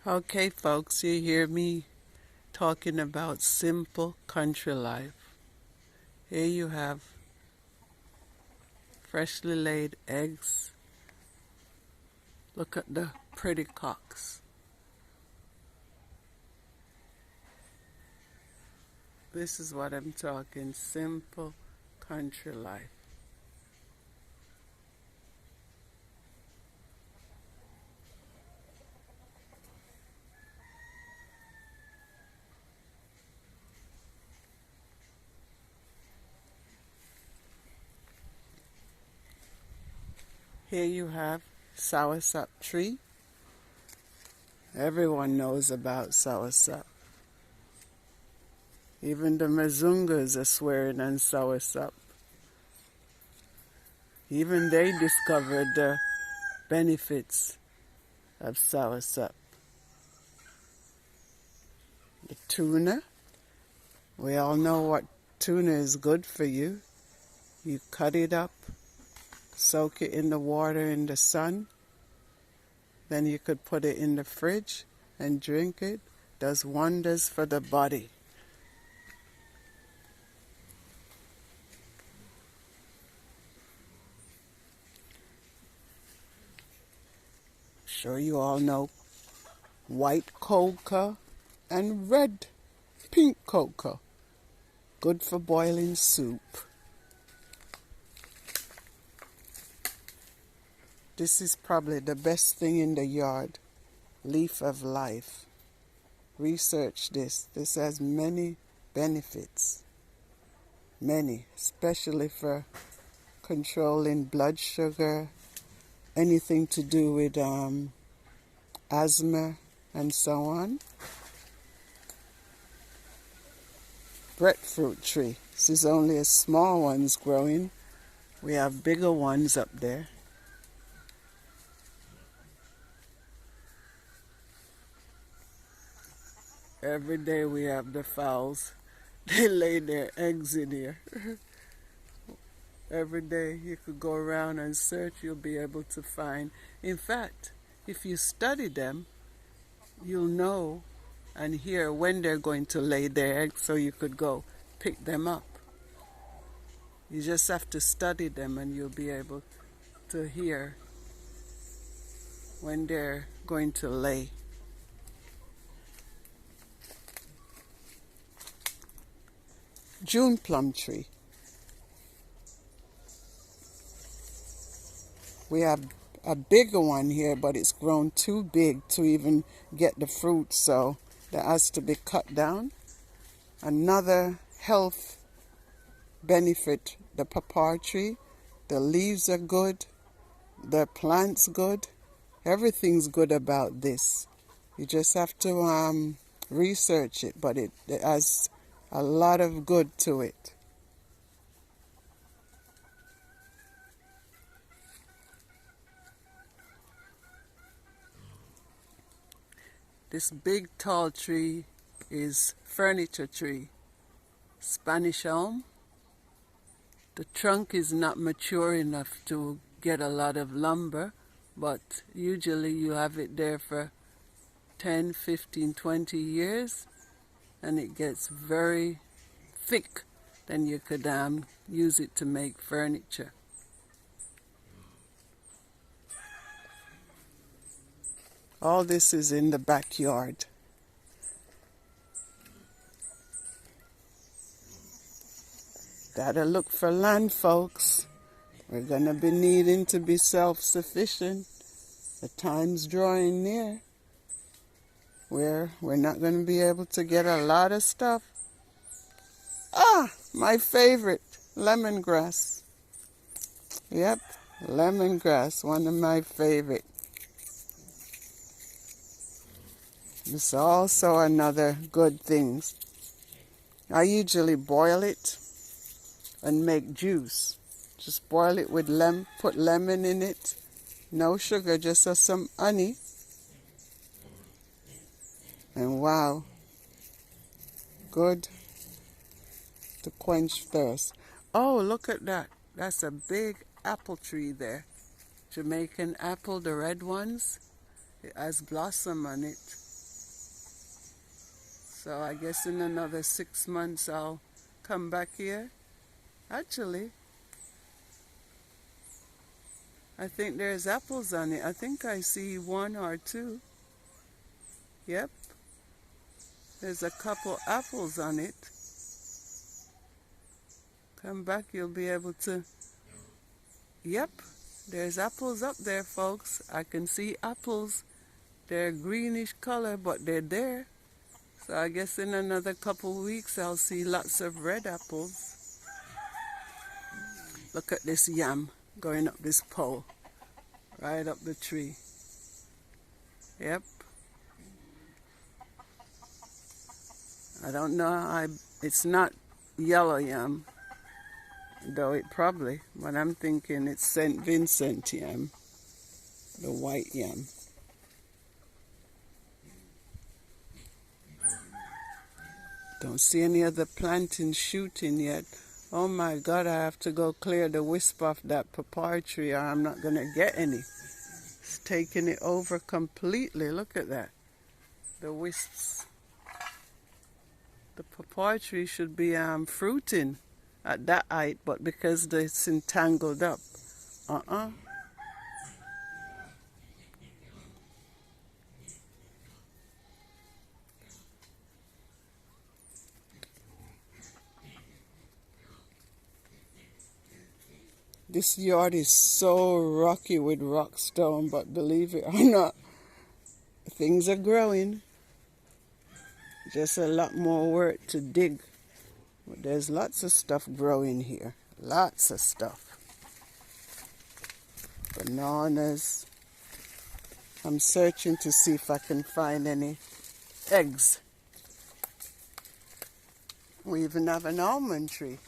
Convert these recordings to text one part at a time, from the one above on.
Okay, folks, you hear me talking about simple country life. Here you have freshly laid eggs. Look at the pretty cocks. This is what I'm talking, simple country life. Here you have soursop tree. Everyone knows about soursop. Even the Mazungas are swearing on soursop. Even they discovered the benefits of soursop. The tuna. We all know what tuna is good for you. You cut it up, soak it in the water in the sun. Then you could put it in the fridge and drink it. Does wonders for the body. Sure you all know white cocoa and red pink cocoa. Good for boiling soup. This is probably the best thing in the yard. Leaf of life. Research this. This has many benefits. Many, especially for controlling blood sugar, anything to do with asthma and so on. Breadfruit tree. This is only a small ones growing. We have bigger ones up there. Every day we have the fowls. They lay their eggs in here. Every day you could go around and search, you'll be able to find. In fact, if you study them, you'll know and hear when they're going to lay their eggs, so you could go pick them up. You just have to study them and you'll be able to hear when they're going to lay. June plum tree. We have a bigger one here, but it's grown too big to even get the fruit, so that has to be cut down. Another health benefit, the papaw tree. The leaves are good, the plant's good, everything's good about this. You just have to research it, but it has a lot of good to it. This big tall tree is furniture tree, Spanish elm. The trunk is not mature enough to get a lot of lumber, but usually you have it there for 10, 15, 20 years, and it gets very thick. Then you could use it to make furniture. All this is in the backyard. Gotta look for land, folks. We're gonna be needing to be self-sufficient. The time's drawing near where we're not gonna be able to get a lot of stuff. My favorite, lemongrass. Yep, lemongrass, one of my favorite. It's also another good thing. I usually boil it and make juice. Just boil it with put lemon in it. No sugar, just some honey. And wow, good to quench thirst. Oh, look at that. That's a big apple tree there. Jamaican apple, the red ones. It has blossom on it. So I guess in another 6 months I'll come back here. Actually, I think there's apples on it. I think I see 1 or 2. Yep, there's a couple apples on it. Come back, you'll be able to... Yep, there's apples up there, folks. I can see apples. They're greenish color, but they're there. So I guess in another couple weeks I'll see lots of red apples. Look at this yam going up this pole, right up the tree. Yep. I don't know, it's not yellow yam, though it probably, but I'm thinking it's St. Vincent yam, the white yam. Don't see any other planting shooting yet. Oh my God, I have to go clear the wisp off that papaya tree or I'm not going to get any. It's taking it over completely. Look at that. The wisps. The papaya tree should be fruiting at that height, but because it's entangled up. This yard is so rocky with rock stone, but believe it or not, things are growing. Just a lot more work to dig. But there's lots of stuff growing here. Lots of stuff. Bananas. I'm searching to see if I can find any eggs. We even have an almond tree.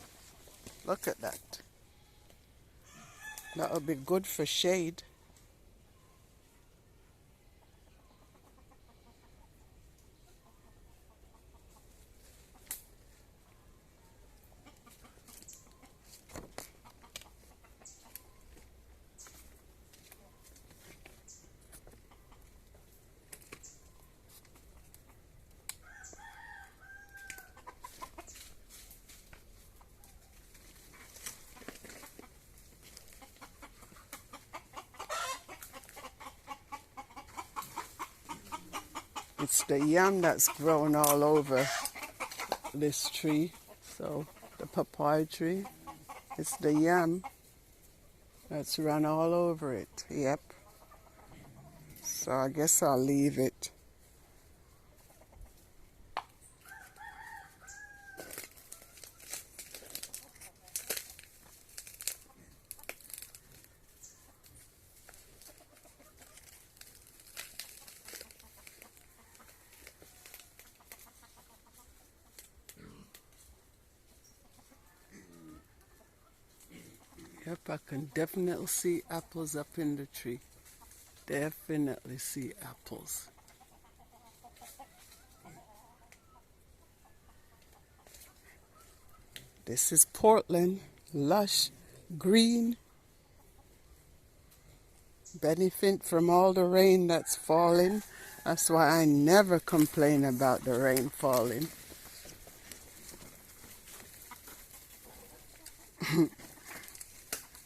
Look at that. That'll be good for shade. It's the yam that's growing all over this tree. So the papaya tree, it's the yam that's run all over it. Yep. So I guess I'll leave it. Yep, I can definitely see apples up in the tree. Definitely see apples. This is Portland, lush, green. Benefit from all the rain that's falling. That's why I never complain about the rain falling.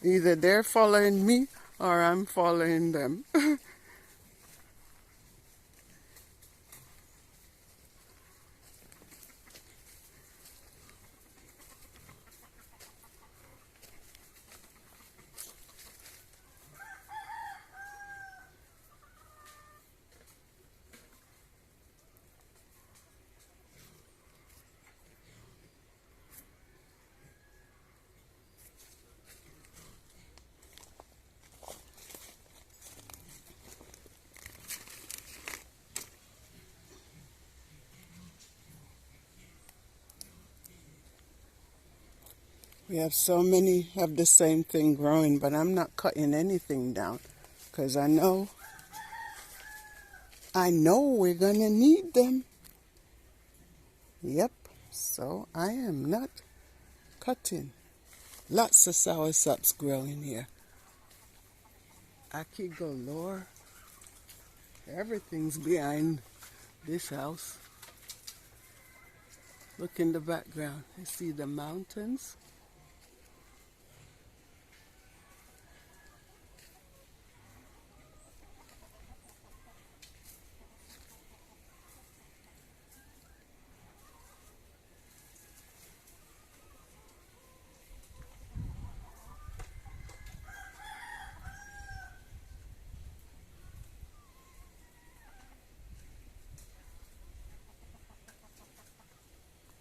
Either they're following me or I'm following them. We have so many of the same thing growing, but I'm not cutting anything down because I know we're going to need them. Yep, so I am not cutting. Lots of sourshops growing here. Ackee galore. Everything's behind this house. Look in the background. You see the mountains.